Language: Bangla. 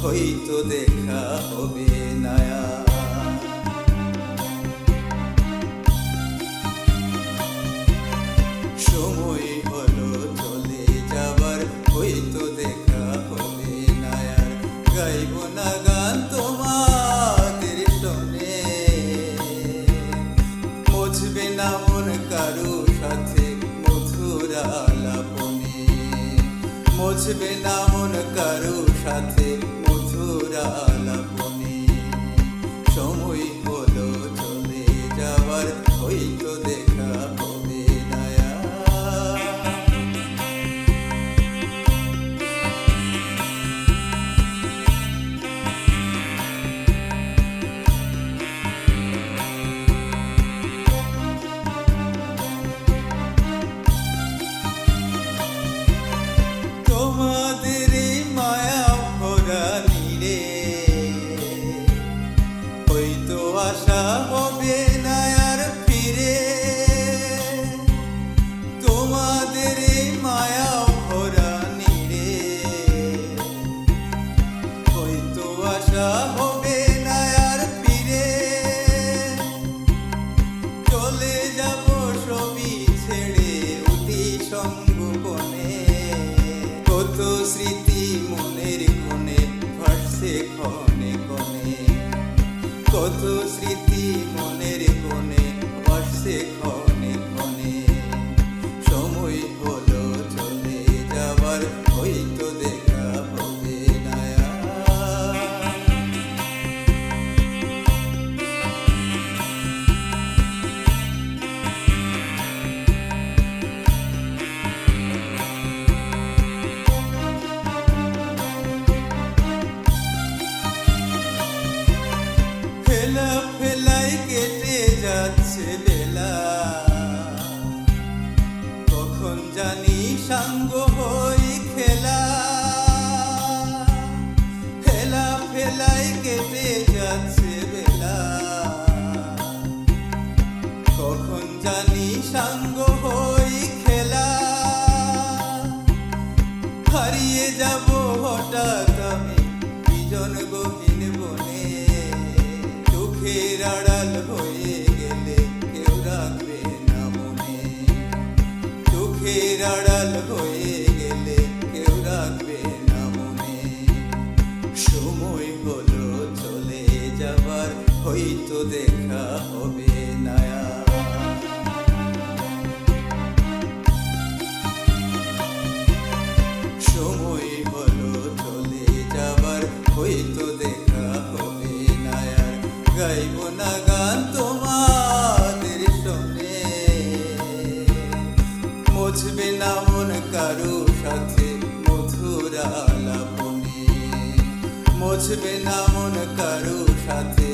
হয়তো দেখা হবে নায়া। সময় হলো চলে যাবার, হয়তো দেখা হবে নায়ার। গাইব না গান তোমাদের শোনে, মুছবে না মন কারো সাথে মধুর আলাপনে, মুছবে না মন কারো সাথে মধুর আলাপনে। সময় হলো চলে যাবার, হয়তো দেখা হবে নায়া। তোমাদের মায়া ভরা নীড়ে হয়তো আশা হবে না আর ফিরে। তোমাদের মায়া ভরা নীড়ে হয়তো আশা হবে না আর ফিরে। চলে যাব সবই ছেড়ে অতি সঙ্গোপনে, কত স্মৃতি মনের কোণে ভাসছে ক্ষণে ক্ষণে, কত স্মৃতি মনের কোণে ভাসছে ক্ষণে ক্ষণে। সময় হলো চলে যাবার, হয়তো দেখা হবে নায়া। ফেলা ফেলাই কেটে যাচ্ছে বেলা, কখন জানি সাঙ্গ হই খেলা। ফেলা ফেলাই কেটে যাচ্ছে বেলা, কখন জানি সাঙ্গ হই খেলা। হারিয়ে যাব হঠাৎ আমি বিজন গহীন বনে, চোখের আড়াল হয়ে গেলে কেউ রাখবে না মনে, চোখের আড়াল হয়ে গেলে কেউ রাখবে না মনে। সময় হলো চলে যাবার, হয়তো দেখা হবে নায়া। সময় হলো চলে যাবার, হয়তো দেখা হবে নায়ার। গাইব না গান তোমাদের শোনে, মুছবে না মন কারো সাথে মধুর আলাপনে, মুছবে না মন কারো সাথে